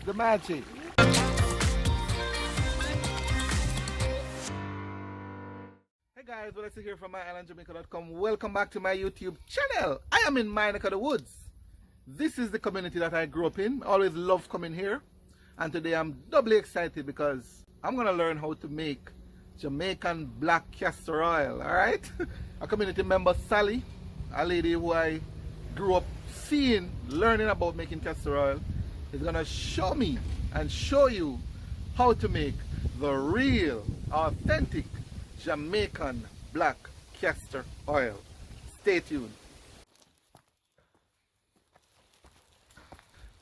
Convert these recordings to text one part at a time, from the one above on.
the magic. Hey guys, well, let's hear from My-Island-Jamaica.com. Welcome back to my YouTube channel. I am in my neck of the woods. This is the community that I grew up in. I always loved coming here. And today I'm doubly excited because I'm going to learn how to make Jamaican black castor oil. Alright? A community member, Sally, a lady who I grew up seeing, learning about making castor oil, is going to show me and show you how to make the real, authentic Jamaican black castor oil. Stay tuned.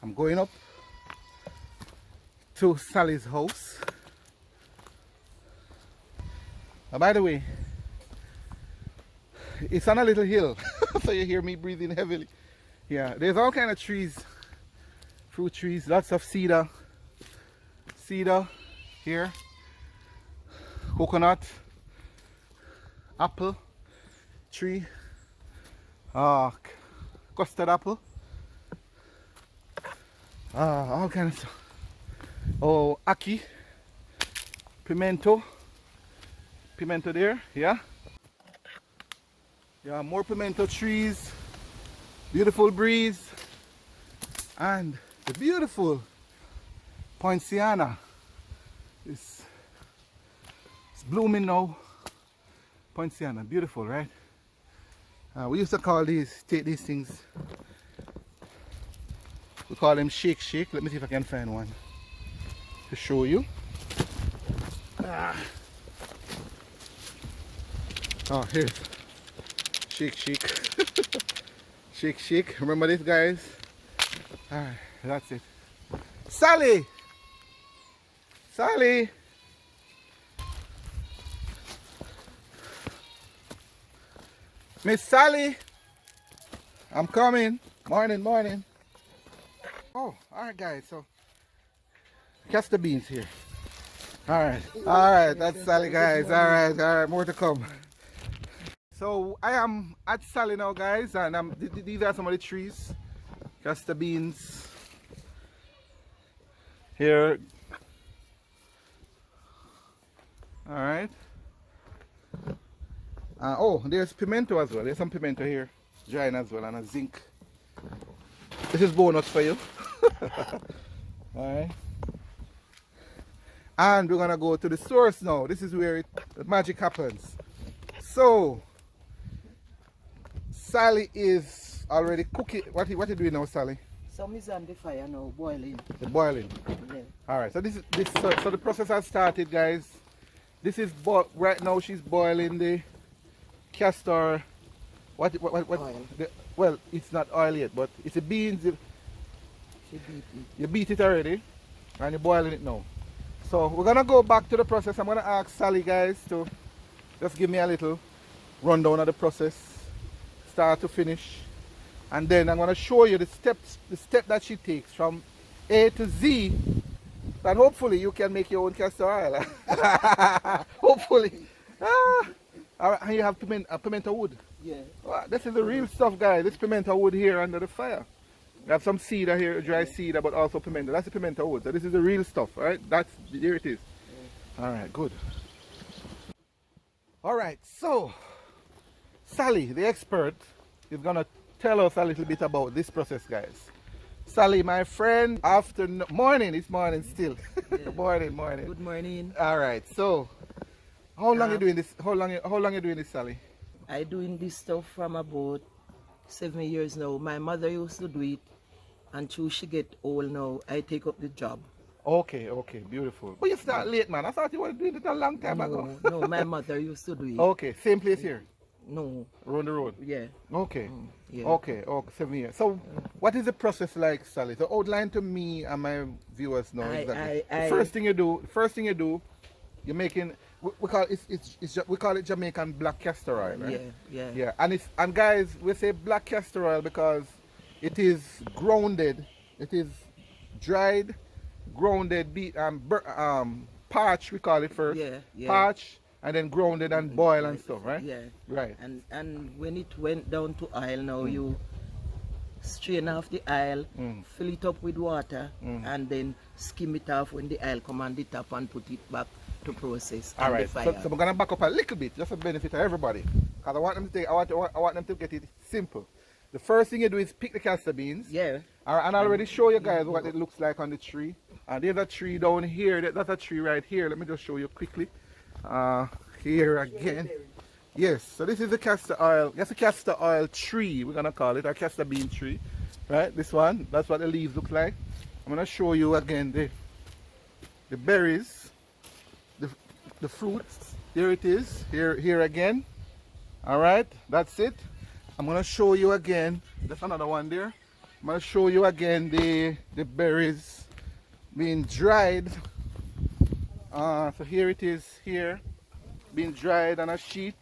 I'm going up to Sally's house. By the way, it's on a little hill, so you hear me breathing heavily. Yeah, there's all kind of trees, fruit trees, lots of cedar here, coconut, apple tree, custard apple, all kind of stuff. Oh, ackee, pimento there, yeah, more pimento trees, beautiful breeze, and the beautiful poinciana is blooming now. Poinciana, beautiful, right? We used to call take these things, we call them shake. Let me see if I can find one to show you. Oh, here's shake. Remember this, guys? Alright, that's it. Sally, Miss Sally, I'm coming. Morning. Oh, alright guys, so castor beans here. Alright, that's Sally, guys. Alright, more to come. So I am at Sally now, guys, and these are some of the trees. Castor beans here. Alright. Oh, there's pimento as well. There's some pimento here, drying as well, and a zinc. This is bonus for you. Alright. And we're gonna go to the source now. This is where the magic happens. So Sally is already cooking. What you doing now, Sally? Some is on the fire now, boiling. The boiling. Yeah. Alright, so so the process has started, guys. This is right now she's boiling the castor. What oil. Well, it's not oil yet, but it's the beans. You beat it already, and you're boiling it now. So we're gonna go back to the process. I'm gonna ask Sally, guys, to just give me a little rundown of the process, start to finish, and then I'm gonna show you the step that she takes from A to Z, and hopefully you can make your own castor oil. Hopefully. And you have pimento wood. Yeah. Well, this is the real stuff, guys. This pimento wood here under the fire. We have some cedar here, dry cedar, but also pimento. That's the pimento wood. So this is the real stuff, right? Here it is. Yeah. All right, good. All right, so Sally, the expert, is gonna tell us a little bit about this process, guys. Sally, my friend, morning. It's morning still. Yeah. morning. Good morning. All right, so how long are you doing this? How long are you doing this, Sally? I doing this stuff from about 7 years now. My mother used to do it, and till she get old now, I take up the job. Okay, beautiful. But you start late, man. I thought you were doing it a long time ago. No, my mother used to do it. Okay, same place here? No. Around the road? Yeah. Okay. Yeah. Okay, 7 years. So what is the process like, Sally? So outline to me and my viewers now exactly. The first thing you do, you're making, we call it Jamaican black castor oil, right? Yeah. And guys, we say black castor oil because it is grounded, it is dried, grounded, parched, we call it first. Yeah. Parched and then grounded and boiled and stuff, right? Yeah. Right. And when it went down to oil now, you strain off the oil, fill it up with water, and then skim it off when the oil come on the top and put it back to process All on right. the fire. So we're gonna back up a little bit, just for the benefit of everybody, because I want them to take, I want them to get it simple. The first thing you do is pick the castor beans. Yeah. All right, and I already show you guys what it looks like on the tree. And there's a tree down here. That's a tree right here. Let me just show you quickly. Here again. Yes, so this is the castor oil. That's a castor oil tree, we're gonna call it, a castor bean tree. Right, this one, that's what the leaves look like. I'm gonna show you again the berries, the fruits. There it is, here again. All right, that's it. I'm gonna show you again, there's another one there. I'm gonna show you again the berries being dried. So here it is here, being dried on a sheet.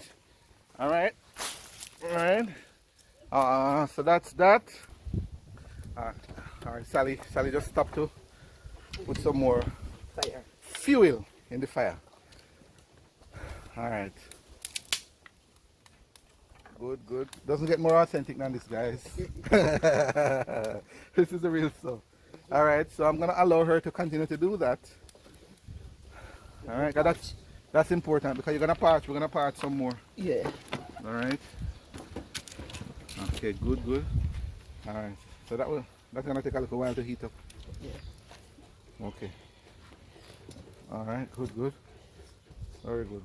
All right, so that's that. All right, Sally just stopped to put some more Fire. fuel in the fire. All right, good. Doesn't get more authentic than this, guys. This is the real stuff. All right, so I'm gonna allow her to continue to do that. All right, 'cause that's important, because we're gonna part some more. Yeah. All right. Okay, good. All right. So that's gonna take a little while to heat up. Yeah. Okay. All right. Good. Very good.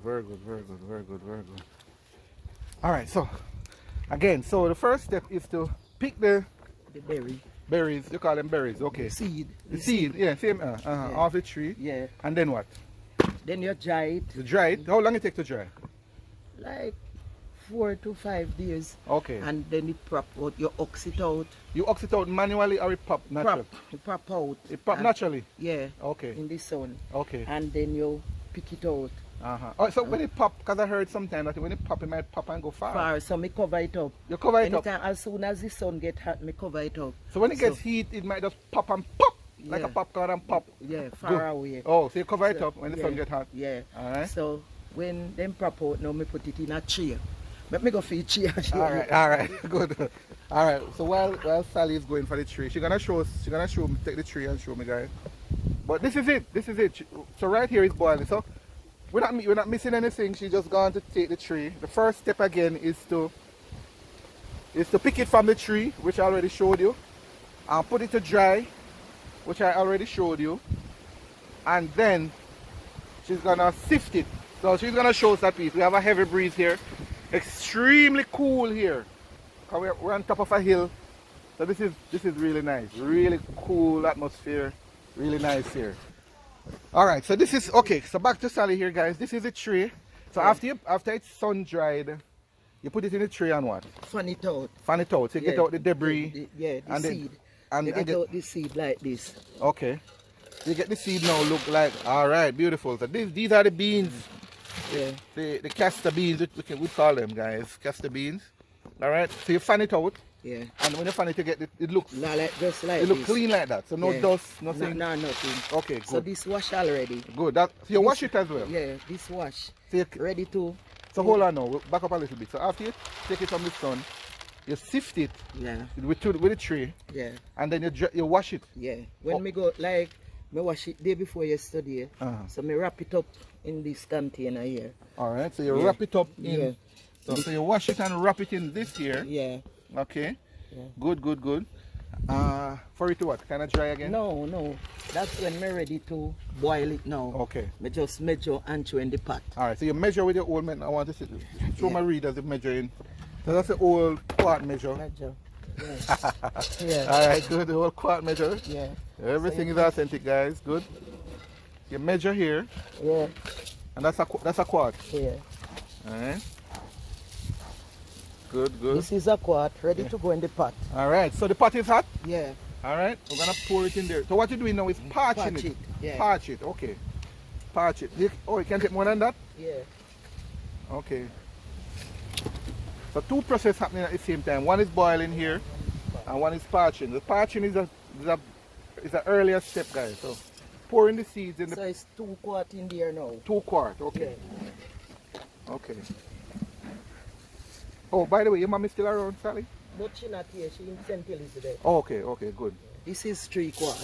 All right. So again, so the first step is to pick the berry. berries. You call them berries, okay? Seed. The seed. Yeah. Same. Off the tree. Yeah. And then what? Then you dry it. You dry it. How long it take to dry? Like 4 to 5 days. Okay. And then it prop out. You ox it out. You ox it out manually or it pop naturally? You prop out. It pop naturally. Yeah. Okay. In the sun. Okay. And then you pick it out. Oh, so when it pop, because I heard sometimes that when it pop, it might pop and go far. So me cover it up. You cover it Anytime, up? as soon as the sun get hot, me cover it up. So when it gets heat, it might just pop and pop, like a popcorn and pop. Yeah, far away. Oh, so you cover it up when the sun get hot? Yeah. Alright. So when them prop out, now me put it in a chair. Let me go for a chair. Alright, good. Alright, so while Sally is going for the tree, she's gonna show me, take the tree and show me, guys. But this is it. So right here is boiling. So we're not missing anything. She's just going to take the tree. The first step again is to pick it from the tree, which I already showed you, and put it to dry, which I already showed you, and then she's gonna sift it. So she's gonna show us that piece. We have a heavy breeze here, extremely cool here, because we're on top of a hill. So this is really nice, really cool atmosphere, really nice here. All right, so this is okay. So back to Sally here, guys. This is a tray. So after it's sun dried, you put it in the tray and what? Fan it out. Fan it out. So you get out the debris. The and seed. And you get out the seed like this. Okay. You get the seed now. Look like, all right, beautiful. So these are the beans. Yeah. The castor beans. We call them, guys, castor beans. All right. So you fan it out. Yeah. And when you fan it, you get it looks. Just like it looks this. clean like that. So no dust, nothing. No, nothing. Okay, good. So this wash already. Good. So you wash it as well. Yeah, this wash. So ready to. So hold on now. We'll back up a little bit. So after you take it from the sun, you sift it. Yeah. With the tray. Yeah. And then you wash it. Yeah. When me go me wash it day before yesterday. So me wrap it up in this container here. All right. So you wrap it up in. Yeah. So you wash it and wrap it in this here. Yeah. Okay. Yeah. Good. For it to what? Can I dry again? No. That's when me ready to boil it now. Okay. Me just measure and throw in the pot. All right. So you measure with your old man. I want to show my readers the measuring. So that's the old quart measure. Yeah. Yeah. All right. Good. The old quart measure. Yeah. Everything is authentic, guys. Good. You measure here. Yeah. And that's a quart. Yeah. All right. Good. This is a quart ready to go in the pot. All right. So the pot is hot. Yeah. All right. We're gonna pour it in there. So what you're doing now is parching it. Yeah. Parch it. Okay. Parch it. You can take more than that. Yeah. Okay. So two processes happening at the same time. One is boiling here, and one is parching. The parching is an earlier step, guys. So pouring the seeds in the. So it's 2 quart in there now. 2 quart. Okay. Yeah. Okay. Oh, by the way, your mom is still around, Sally? But she not here, she in St. Elizabeth. Okay, okay, good. This is 3/4.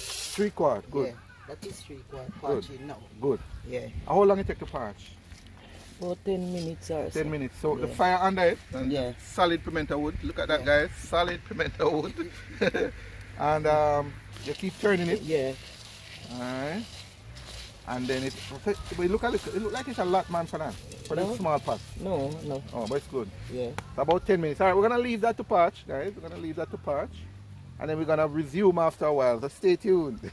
3/4, good. Yeah, that is 3/4 parching now. Good. Yeah. How long it take to parch? About 10 minutes or so. 10 minutes. So the Yeah. fire under it, and Yeah. solid pimento wood. Look at that, Yeah. guys. Solid pimento wood. And you keep turning it. Yeah. Alright. And then it look like it's a lot, man, for that. For No. that small pot. No, no. Oh, but it's good. Yeah. It's about 10 minutes. Alright, we're gonna leave that to parch, guys. We're gonna leave that to parch. And then we're gonna resume after a while. So stay tuned.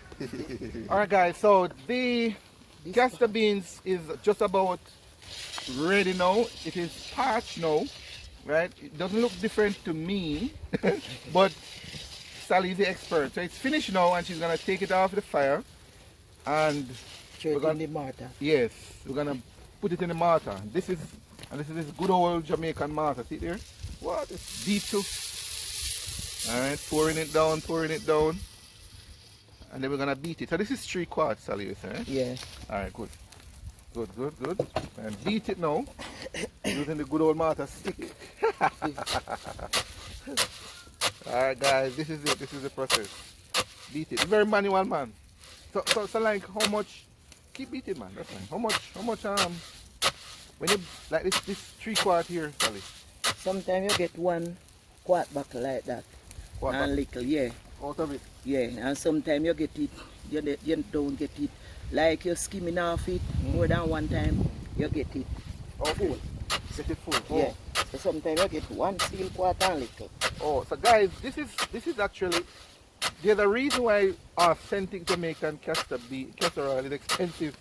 Alright, guys, so the castor beans is just about ready now. It is parched now, right? It doesn't look different to me, but Sally is the expert. So it's finished now, and she's gonna take it off the fire, and Throw it in the mortar. yes, we're gonna put it in the mortar. This is this good old Jamaican mortar. See there? What? It's deep too. All right, pouring it down, and then we're gonna beat it. So this is 3/4, Sally, you say? Yeah. All right, good. Good. And beat it now using the good old mortar stick. Alright, guys, this is it. This is the process. Beat it. It's very manual, man. So like how much? Keep beating, man. That's fine. How much when you like this 3/4 here, Sally? Sometimes you get 1/4 buckle like that. What And little, yeah. out of it? Yeah. And sometimes you get it, you don't get it. Like you're skimming off it more than one time, you get it full. Get it full. Yeah. So sometimes you get 1 seal quarter and little. Oh, so guys, this is actually there's a reason why authentic Jamaican castor oil is expensive,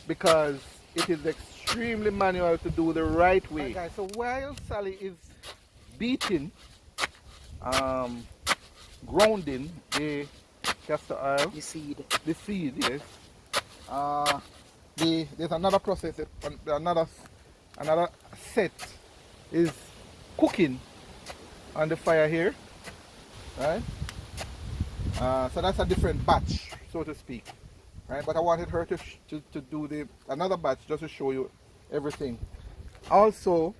because it is extremely manual to do the right way. Guys, so while Sally is beating, grounding the castor oil, The seed. the seed, yes. There's another process, another set is cooking on the fire here, right? So that's a different batch, so to speak, right? But I wanted her to do another batch just to show you everything. Also,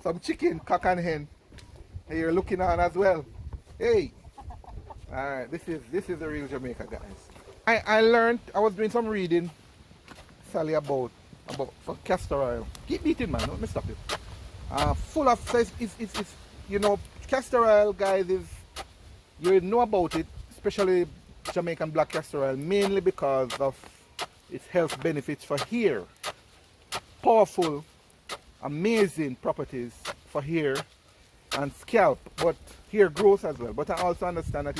some chicken, cock and hen, you're looking on as well. Hey, all right, this is the real Jamaica, guys. I learned, I was doing some reading, Sally, about for castor oil. Keep beating, man, don't stop it. Full of, it's you know, castor oil, guys, is, you know about it, especially Jamaican black castor oil, mainly because of its health benefits for hair. Powerful, amazing properties for hair and scalp, but hair growth as well. But I also understand that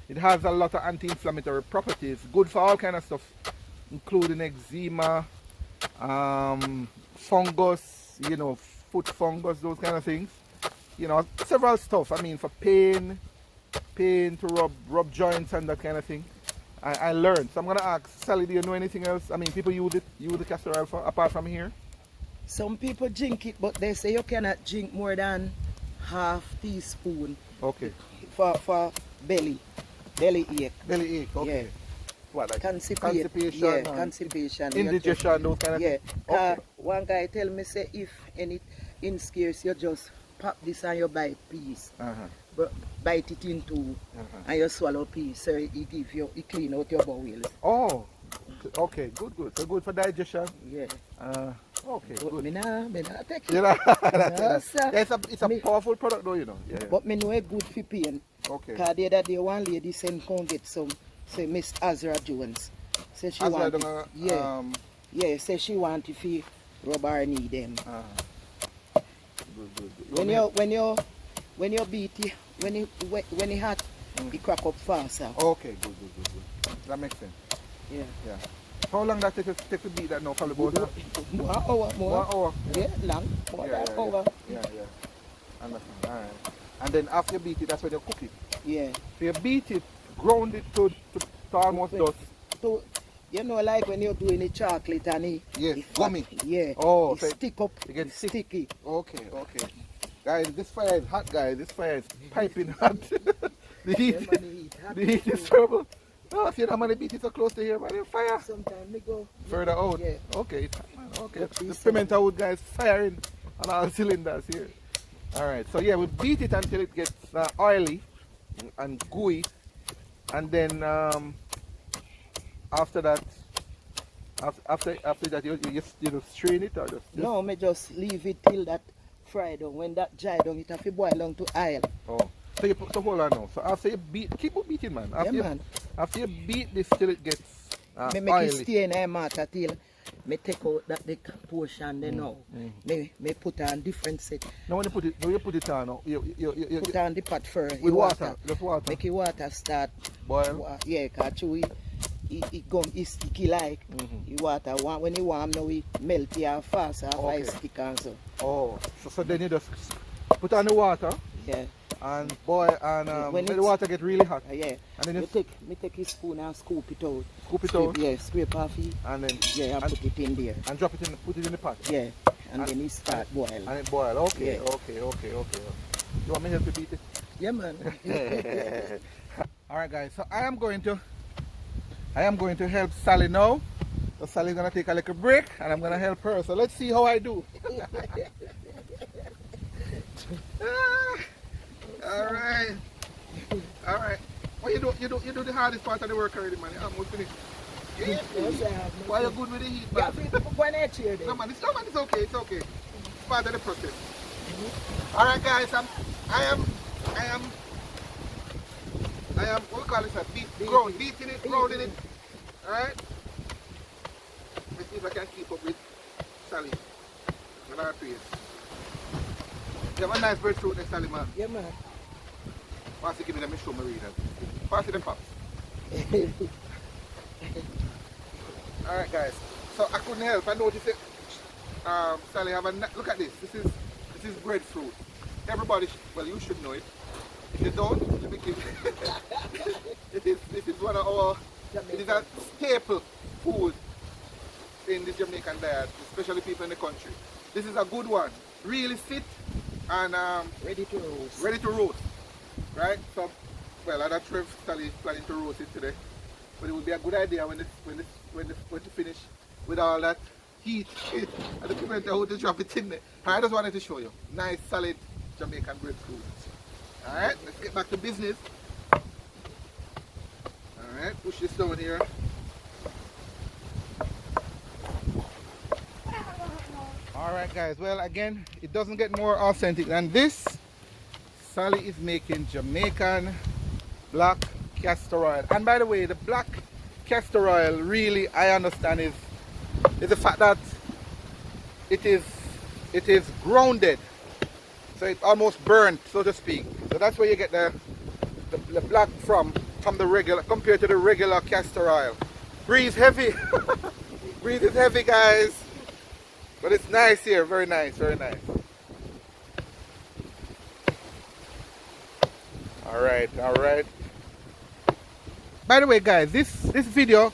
it has a lot of anti-inflammatory properties, good for all kind of stuff, including eczema, fungus, you know, foot fungus, those kind of things. You know, several stuff. I mean, for pain to rub joints and that kind of thing. I learned. So I'm gonna ask Sally, do you know anything else? I mean, people use the castor oil for, apart from here? Some people drink it, but they say you cannot drink more than half teaspoon. Okay. For belly ache. Belly ache, okay. Yeah. What, like Constipation. Yeah, and constipation. indigestion, those kind of yeah. things? Okay. One guy tell me, say, if any scarce, you just pop this and you bite piece. But bite it in two and you swallow piece. So it clean out your bowels. Oh, okay, good. So good for digestion. Yeah. Okay, But good. me nah take it. You know, No, sir. it's a powerful product though, you know. Yeah. But me know it good for pain. Okay. Because the other day one lady sent come get some, say Miss Azra Jones. Say she Azra want don't, it. Yeah. Yeah, say she want if you rub her knee them. Good. When you beat it, when it hot, it crack up faster. Okay, good. That makes sense. Yeah. How long that take to beat that now? Probably about 1 hour more. 1 hour. Yeah, long. More than an hour. Yeah. Understand. Alright. And then after you beat it, that's when you cook it. Yeah. So you beat it, ground it to almost dust. So, you know, like when you're doing the chocolate and Yes, it gummy. Yeah. Oh, it so stick up. it gets It's sticky. Okay. Guys, this fire is hot, guys. This fire is piping hot. the heat is terrible. No, if you don't want to beat it so close to here, man, the fire. Sometimes we go Further out. Yeah. Okay, it's hot, man. Okay. But The this pimento wood, guys, firing on all cylinders here. Alright, so yeah, we beat it until it gets oily and gooey, and then after that, after that, you just strain it, or just No, me just leave it till that fry down. When that dry down, it have to boil down to oil. Oh, so you put, so hold on now. So after you beat, keep on beating, man. After Yeah, man. After you beat this till it gets Me make oily. it stay in the matter till me take out that the portion then now. Me put on different set. Now when you put it on, you Put on the pot first. with water, just water. Make the water start Boil. Yeah, cause it gum is sticky like the water. When it warm now it melt here fast and Okay. stick and so. Oh, so then you just put on the water Yeah. and boil, and When let the it's- water get really hot. Yeah. And then you Me take a spoon and scoop it out. scoop it out, Yeah, scrape off it. and then Yeah, and put it in there. and drop it in, put it in the pot. Yeah. And then it start boil. And it boil. Okay, Yeah. okay. You want me to help you beat it? Yeah, man. All right, guys. So I am going to help Sally now. So Sally's gonna take a little break, and I'm gonna help her. So let's see how I do. All right. Well, you do the hardest part of the work already, man. I'm almost finished. Why you good with the heat, Yeah, man? then. No, man, it's okay. It's okay. It's part of the process. All right, guys. I am. What we call this? Beating it, grounding it. All right. Let's see if I can keep up with Sally at our pace. You have a nice breadfruit there, Sally, man. Yeah, man. Pass it, give me them, show me readers. Pass it, them pops. All right, guys. So I couldn't help. I noticed it. Sally, look at this. This is breadfruit. Everybody, well, you should know it. If you don't, let me give This is one of our. It is a staple food in the Jamaican diet, especially people in the country. This is a good one. Really fit and Ready to roast. ready to roast. Right? So, well, I'm not sure if Sally is planning to roast it today, but it would be a good idea when you finish with all that heat and the pimento how to drop it in there. I just wanted to show you. Nice, solid Jamaican breadfruit. Alright, let's get back to business. Alright, push this down here. Alright guys, well again, it doesn't get more authentic than this. Sally is making Jamaican black castor oil. And by the way, the black castor oil really, I understand, is the fact that it is grounded. So it's almost burnt, so to speak. So that's where you get the black from the regular, compared to the regular castor oil. Breeze heavy. Breeze is heavy, guys. But it's nice here, very nice, very nice. Alright. By the way, guys, this video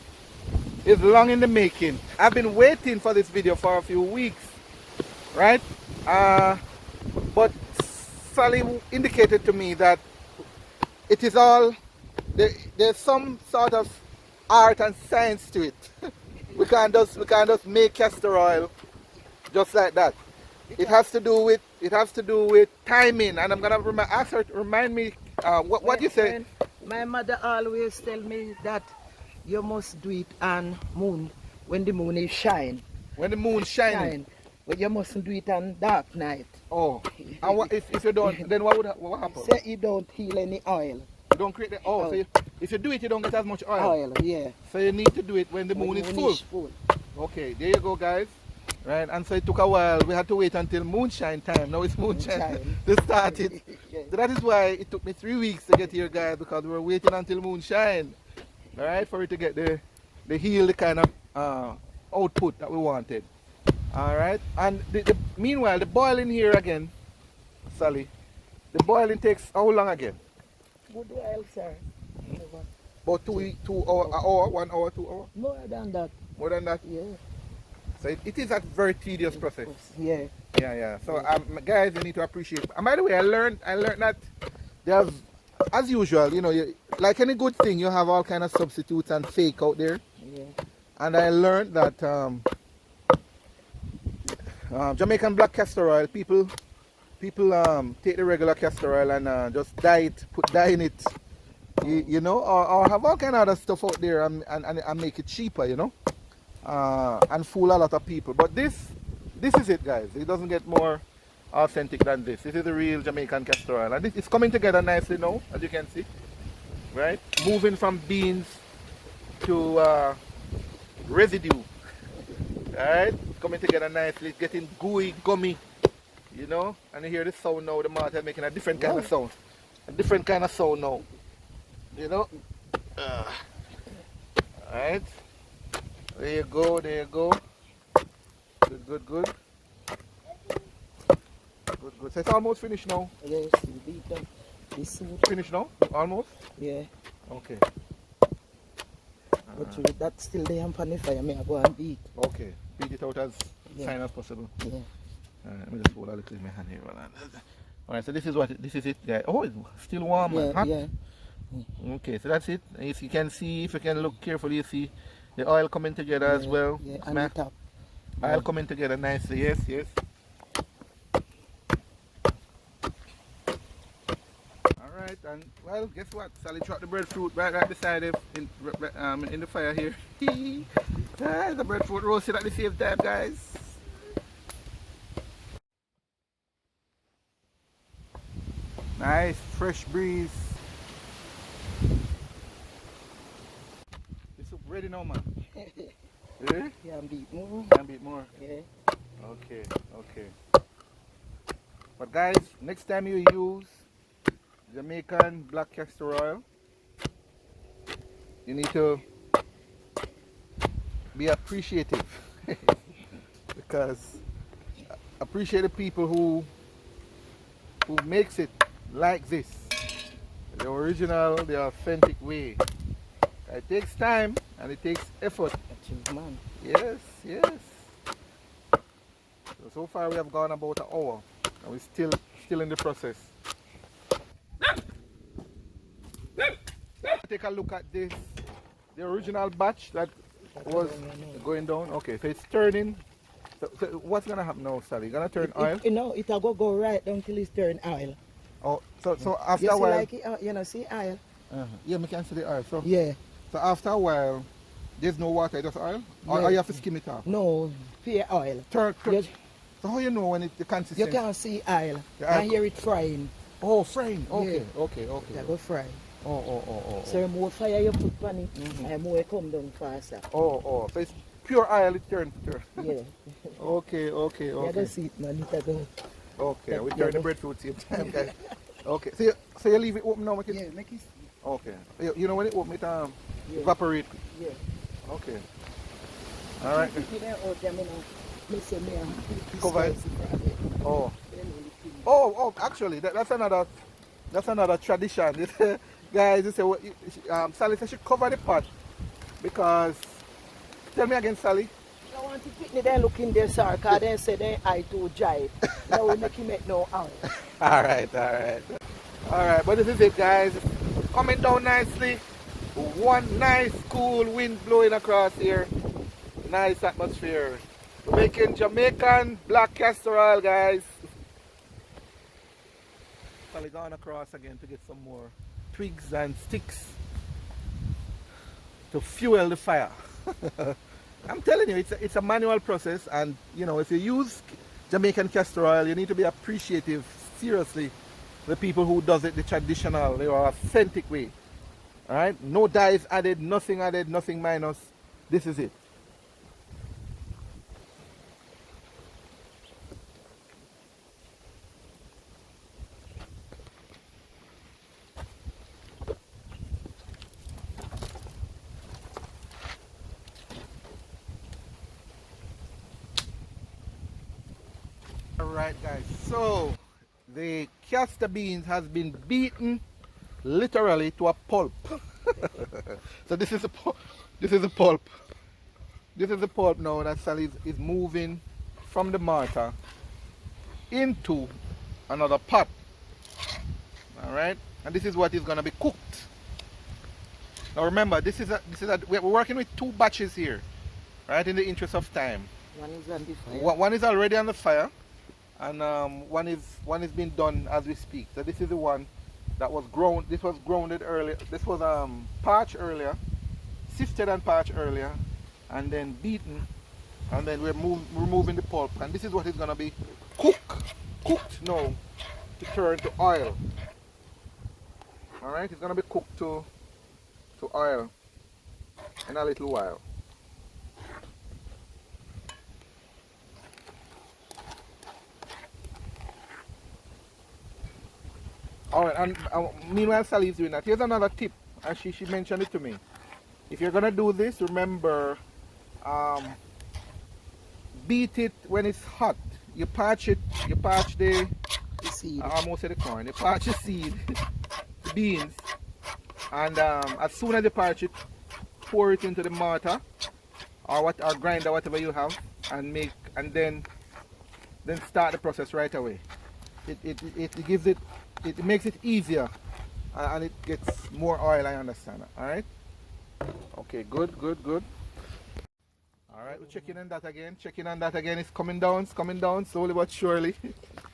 is long in the making. I've been waiting for this video for a few weeks, right? But Sally indicated to me that it is all, there's some sort of art and science to it. We can't just make castor oil just like that. It has to do with timing, and I'm gonna ask her to remind me what you say. My mother always tell me that you must do it on moon when the moon is shine. When the moon shining. But you mustn't do it on dark night. Oh, and what, if you don't, then what happens? Say you don't heal any oil. You don't create the so if you do it, you don't get as much oil. Oil, yeah. So you need to do it when the moon is full. Okay, there you go, guys. Right, and so it took a while. We had to wait until moonshine time. Now it's moonshine to start it. So that is why it took me 3 weeks to get here, guys, because we were waiting until moonshine, all right, for it to get the heal, the kind of output that we wanted. All right, and meanwhile, the boiling here again, Sally, the boiling takes how long again? Good oil, sir. About 2 hour, 1 hour, 2 hours? More than that. More than that? Yeah. So it is a very tedious process. Yeah. Yeah. So guys, you need to appreciate. And by the way, I learned that there's, as usual, you know, like any good thing, you have all kind of substitutes and fake out there. Yeah. And I learned that Jamaican black castor oil, people people take the regular castor oil and just dye it, put dye in it, you know, or have all kind of other stuff out there and make it cheaper, you know, and fool a lot of people. But this is it, guys. It doesn't get more authentic than this. This is the real Jamaican castor oil, and it's coming together nicely now, as you can see, right? Moving from beans to residue, right? Coming together nicely. It's getting gooey, gummy, you know. And you hear the sound now. The malt is making a different kind of sound, a different kind of sound now, you know. Alright, there you go, there you go. Good, good, good. Good, good. So it's almost finished now. Yes, beat them. This soup. Finished now? Almost? Yeah. Okay. But with that still there on the fire, I go and beat. Okay. Beat it out as fine as possible. Yeah. Let me just hold a little in my hand here. Alright, so this is it, guys. Oh, it's still warm and hot. Yeah. Okay, so that's it. If you can see, if you can look carefully, you see the oil coming together as well. Yeah, and the top. Oil coming together nicely, yes, yes. Alright, and well, guess what? Sally chopped the breadfruit right beside it in the fire here. The breadfruit roasted at the same time, guys. Nice, fresh breeze. This soup ready now, man. Yeah? Yeah, and beat more. Can beat more. Yeah. Okay, okay. But guys, next time you use Jamaican black castor oil, you need to be appreciative. Because appreciate the people who makes it like this. The original, the authentic way. It takes time and it takes effort. Man. Yes, yes. So far we have gone about an hour and we're still in the process. Take a look at this, the original batch that was going down. Okay, so it's turning. So what's gonna happen now, Sally? Gonna turn oil? No, it'll go right down till it's turn oil. Oh, so after you a while. Like it, you know, see oil. Yeah, we can see the oil. So yeah. So after a while, there's no water, just oil, or you have to skim it off. No, pure oil. So how you know when the consistency? You can't see oil. I hear it frying. Oh, frying. Okay, yeah. okay. That go fry. Oh. So the more fire you put on it, the more it come down faster. Oh. So it's pure oil, it turns. Yeah. Okay. You don't see it, man. It go. Okay, we turn the breadfruit same time, guys. Okay, so you leave it open now, make it? Yeah, make it. Okay. You know when it open, it evaporate. Yeah. Okay. All right. Cover it. Oh. Actually, that's another tradition. Guys, they say, Sally said she cover the pot because. Tell me again, Sally. I want to pick me there look in there, sir, because they say they eye to jive. Now we make him make no oil. Alright, but this is it, guys. Coming down nicely. One nice cool wind blowing across here. Nice atmosphere. We're making Jamaican black castor oil, guys. Probably going across again to get some more twigs and sticks to fuel the fire. I'm telling you, it's a manual process, and you know, if you use Jamaican castor oil, you need to be appreciative, seriously, the people who does it the traditional, the authentic way. Alright? No dyes added, nothing minus. This is it. Alright guys, so the castor beans has been beaten literally to a pulp. So this is a pulp. This is the pulp now that Sally is moving from the mortar into another pot. Alright, and this is what is going to be cooked. Now remember, we're working with two batches here, right, in the interest of time. One is on the fire. One is already on the fire, and one is being done as we speak. So this is the one that was ground. This was grounded earlier. This was parched earlier, sifted and parched earlier, and then beaten, and then we're removing the pulp. And this is what is gonna be cooked now to turn to oil. All right, it's gonna be cooked to oil in a little while. Alright, and meanwhile Sally is doing that. Here's another tip, and she mentioned it to me. If you're gonna do this, remember, beat it when it's hot. You parch the seed. I almost said the corn. You parch the seed, the beans, and as soon as you parch it, pour it into the mortar or grinder, whatever you have, and then start the process right away. It gives it. It makes it easier and it gets more oil, I understand. Alright? Okay, good. Alright, we're checking on that again. It's coming down slowly but surely.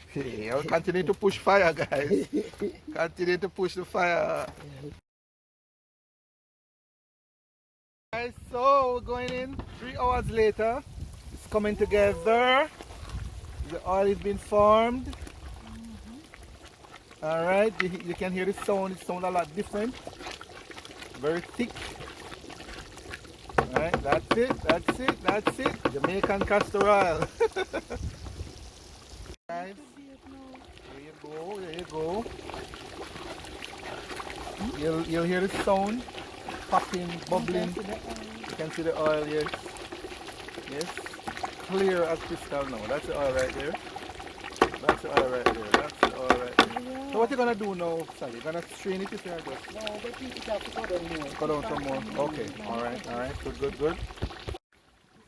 Hey, I'll continue to push fire, guys. Continue to push the fire. Guys, so we're going in 3 hours later. It's coming together. The oil is being formed. Alright, you can hear the sound. It sounds a lot different. Very thick. Alright, that's it. Jamaican castor oil. Guys, there you go. You'll hear the sound. Popping, bubbling. You can see the oil, yes. Yes. Clear as crystal now. That's the oil right there. That's the oil right there. So what you gonna do now, Sally? You gonna strain it if you're just... No, but keep it up to go down more. Go down some more. Okay. Alright. Good.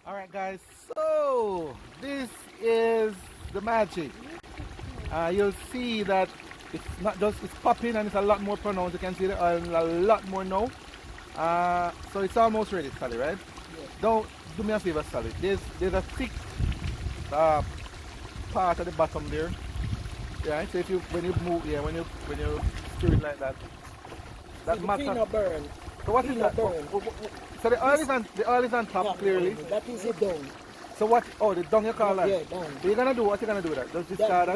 Alright guys, so this is the magic. You'll see that it's not just, it's popping and it's a lot more pronounced. You can see the oil a lot more now. So it's almost ready, Sally, right? Yes. Don't do me a favor, Sally. There's a thick part at the bottom there. Yeah, so when you stir it like that, that matters. Burn. So what is that? Burn. So the oil is on top clearly. That is a dung. So what? Oh, the dung you call that? Yeah, dung. What you gonna do? What you gonna do with that? Just discard that?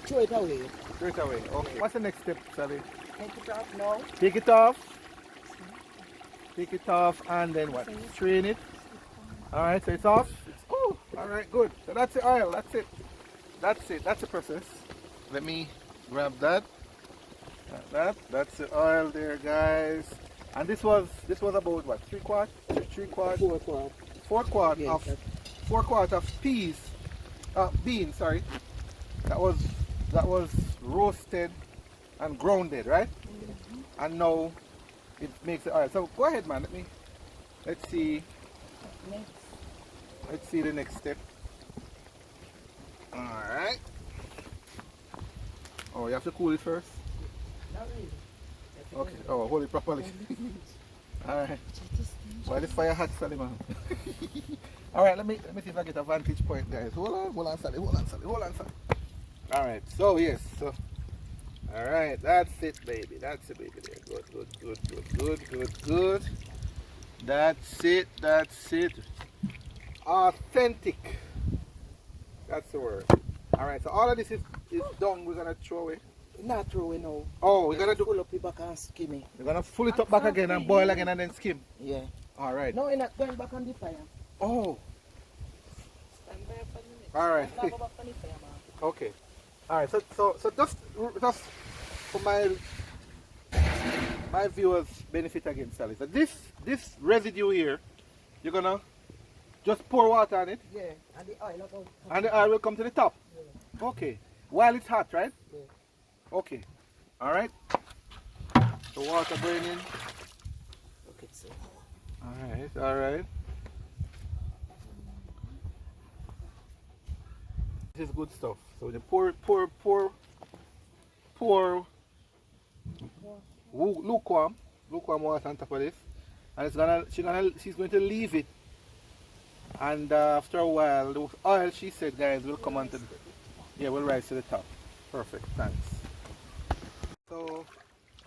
Throw it away. Throw it away. Okay. What's the next step, Sally? Take it off now. Take it off. Take it off and then what? Strain it. Alright, so it's off. Oh, alright, good. So that's the oil. That's it. That's the process. Let me grab that. That's the oil there, guys. And this was about what? 3 quart? 3 quart? 4 quart. 4 quart Yes, of 4 quart of beans. Sorry. That was roasted and grounded, right? And now it makes the oil. So go ahead, man. Let's see. Let's see the next step. All right. Oh, you have to cool it first? Not really. Okay. Oh, hold it properly. Alright. Why this fire hot, Sally, man? Alright, let me see if I get a vantage point, guys. Hold on, Sally. Alright, so yes. So alright, that's it, baby. That's it, baby. There. Good. That's it. Authentic. That's the word. Alright, so all of this is done. We're gonna throw away. Not throw away now. Oh, we're gonna pull up it back and skim it. We're gonna pull it up back again and boil again and then skim. Yeah. Alright. No, we're not going back on the fire. Oh. Stand there for a minute. Alright. Go back on the fire, man. Okay. Alright, so just for my viewers' benefit again, Sally. So this residue here, you're gonna just pour water on it. Yeah, and the oil will come. And the oil will come to the top. Yeah. Okay. While it's hot, right? Yeah. Okay. Alright. The water going in. Okay, so. Alright. This is good stuff. So you pour lukewarm water on top of this, and she's going to leave it, and after a while the oil, she said, guys, will come onto Yeah, we'll rise to the top. Perfect, thanks. So,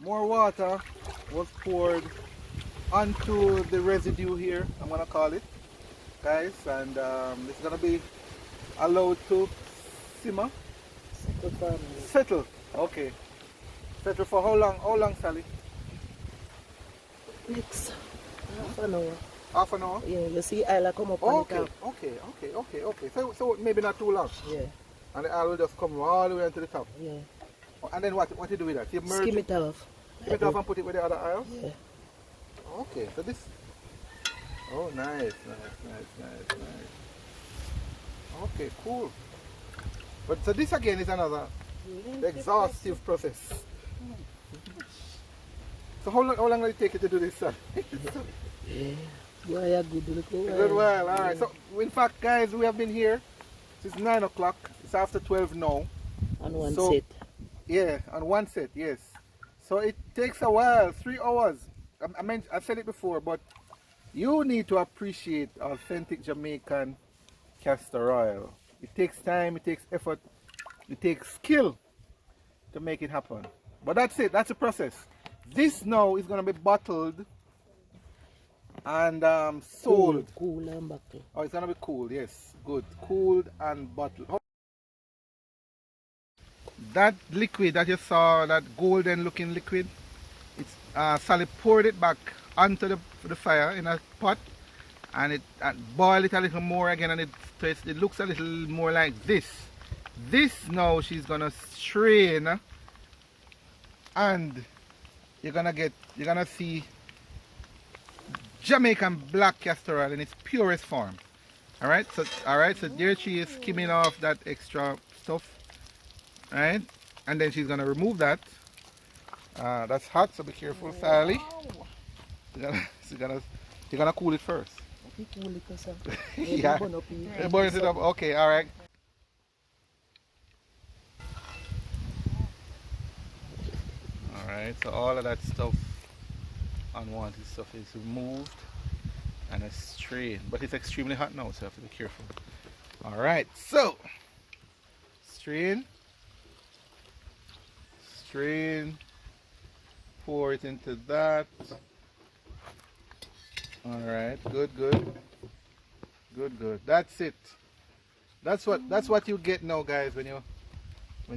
more water was poured onto the residue here, I'm gonna call it, guys, and it's gonna be allowed to simmer. Settle. Okay. Settle for how long? How long, Sally? Next half an hour. Half an hour? Yeah, you see Isla come up on the top. Okay. So maybe not too long. Yeah. And the oil will just come all the way onto the top. Yeah. And then what you do with that? You merge Skim it off. Skim it off and put it with the other oil? Yeah. Okay, so this. Oh, nice. Okay, cool. But so this again is another exhaustive process. So how long will it take you to do this, sir? Yeah. You are a good little while. Good while, alright. So in fact, guys, we have been here since 9 o'clock. It's after 12 now. On one set. Yeah, on one set, yes. So it takes a while, 3 hours. I said it before, but you need to appreciate authentic Jamaican castor oil. It takes time, it takes effort, it takes skill to make it happen. But that's it, that's the process. This now is going to be bottled and sold. Cool and bottled. Oh, it's going to be cool, yes. Good. Cooled and bottled. That liquid that you saw, that golden looking liquid, it's Sally poured it back onto the fire in a pot and it boiled it a little more again, and it looks a little more like this. This now she's gonna strain, and you're gonna see Jamaican black castor oil in its purest form. Alright, so there she is skimming off that extra stuff. Right, and then she's gonna remove that. That's hot, so be careful, Sally. You're gonna cool it first. Cool it yourself. Yeah. Burn it up. Okay, all right. All right. So all of that stuff, unwanted stuff, is removed and it's strained. But it's extremely hot now, so you have to be careful. All right. So strain. Pour it into that. All right, good. That's it. That's what you get now, guys, when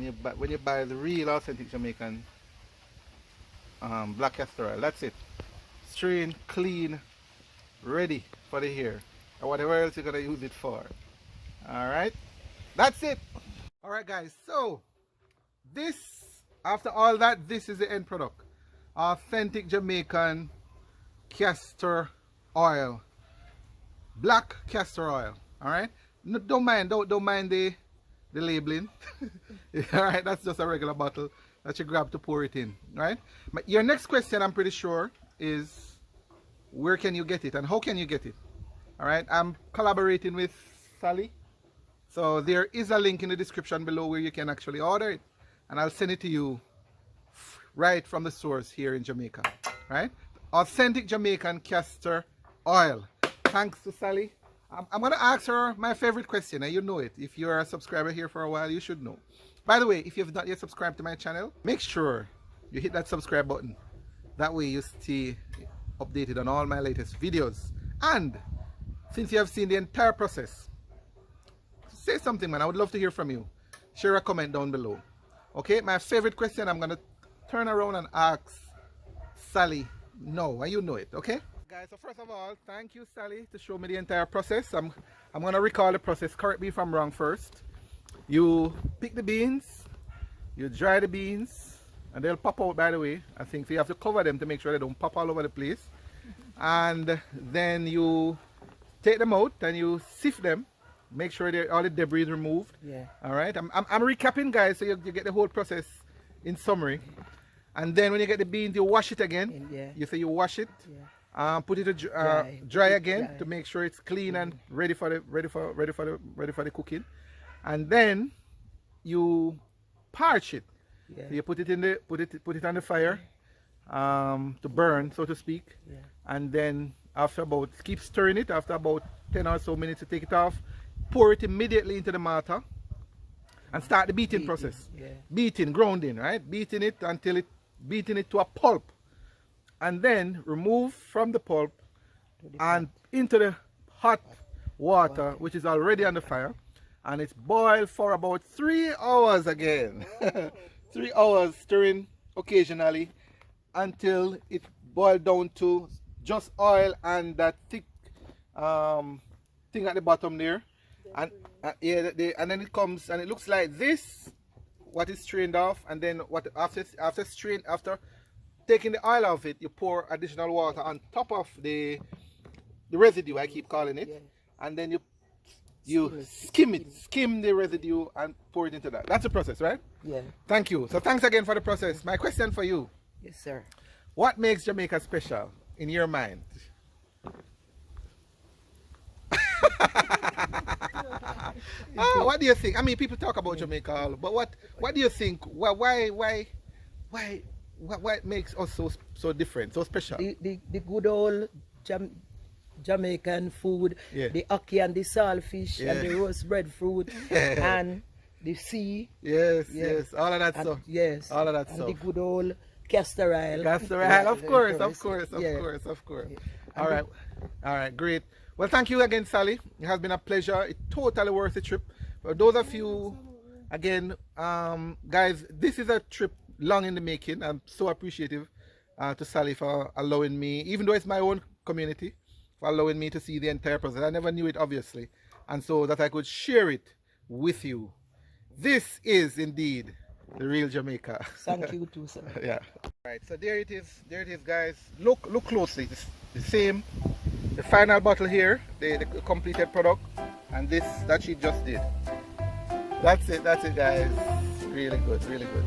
you buy the real authentic Jamaican black castor oil. That's it. Strain, clean, ready for the hair or whatever else you're gonna use it for. All right, that's it. All right, guys. So this. After all that, this is the end product. Authentic Jamaican castor oil. Black castor oil. Alright? No, don't mind the labeling. Alright, that's just a regular bottle that you grab to pour it in. Right? But your next question, I'm pretty sure, is where can you get it and how can you get it? Alright, I'm collaborating with Sally. So there is a link in the description below where you can actually order it. And I'll send it to you right from the source here in Jamaica. Right? Authentic Jamaican castor oil. Thanks to Sally. I'm going to ask her my favorite question, and you know it. If you're a subscriber here for a while, you should know. By the way, if you've not yet subscribed to my channel, make sure you hit that subscribe button. That way you stay updated on all my latest videos. And since you have seen the entire process, say something, man. I would love to hear from you. Share a comment down below. Okay, my favorite question, I'm gonna turn around and ask Sally now, and you know it. Okay, guys, so first of all, thank you, Sally, to show me the entire process. I'm gonna recall the process. Correct me if I'm wrong. First, you pick the beans, you dry the beans, and they'll pop out, by the way. I think so you have to cover them to make sure they don't pop all over the place. And then you take them out and you sift them. Make sure all the debris is removed. Yeah. All right. I'm recapping, guys, so you get the whole process in summary. And then when you get the beans, you wash it again. Yeah. You say you wash it. Yeah. Put it to dry again to make sure it's clean and ready for the cooking. And then you parch it. Yeah. You put it on the fire to burn, so to speak. Yeah. And then after keep stirring it. After about 10 or so minutes, to take it off. Pour it immediately into the mortar and start the beating process. Yeah. Beating, grounding, right? Beating it to a pulp. And then remove from the pulp and into the hot water, which is already on the fire. And it's boiled for about 3 hours again. 3 hours, stirring occasionally until it boiled down to just oil and that thick thing at the bottom there. And and then it comes and it looks like this, what is strained off, and then what after taking the oil off it, you pour additional water on top of the residue, I keep calling it, and then you skim the residue and pour it into that. That's the process, right? Yeah. Thank you. So thanks again for the process. My question for you. Yes, sir. What makes Jamaica special in your mind? What do you think? I mean, people talk about Jamaica, but what do you think? Why makes us so different, so special? The good old Jamaican food, the ackee and the saltfish and the roast breadfruit and the sea. Yes, all of that and, stuff. Yes, all of that and stuff. the good old castor oil. Castor oil, of course. All right, great. Well, thank you again, Sally. It has been a pleasure. It's totally worth the trip. For those of you, again, guys, this is a trip long in the making. I'm so appreciative to Sally for allowing me, even though it's my own community, for allowing me to see the entire process. I never knew it, obviously, and so that I could share it with you. This is indeed the real Jamaica. Thank you too, sir. Yeah. Right. So there it is, guys. Look closely. It's the same. The final bottle here, the completed product, and this that she just did. That's it, guys. Really good, really good.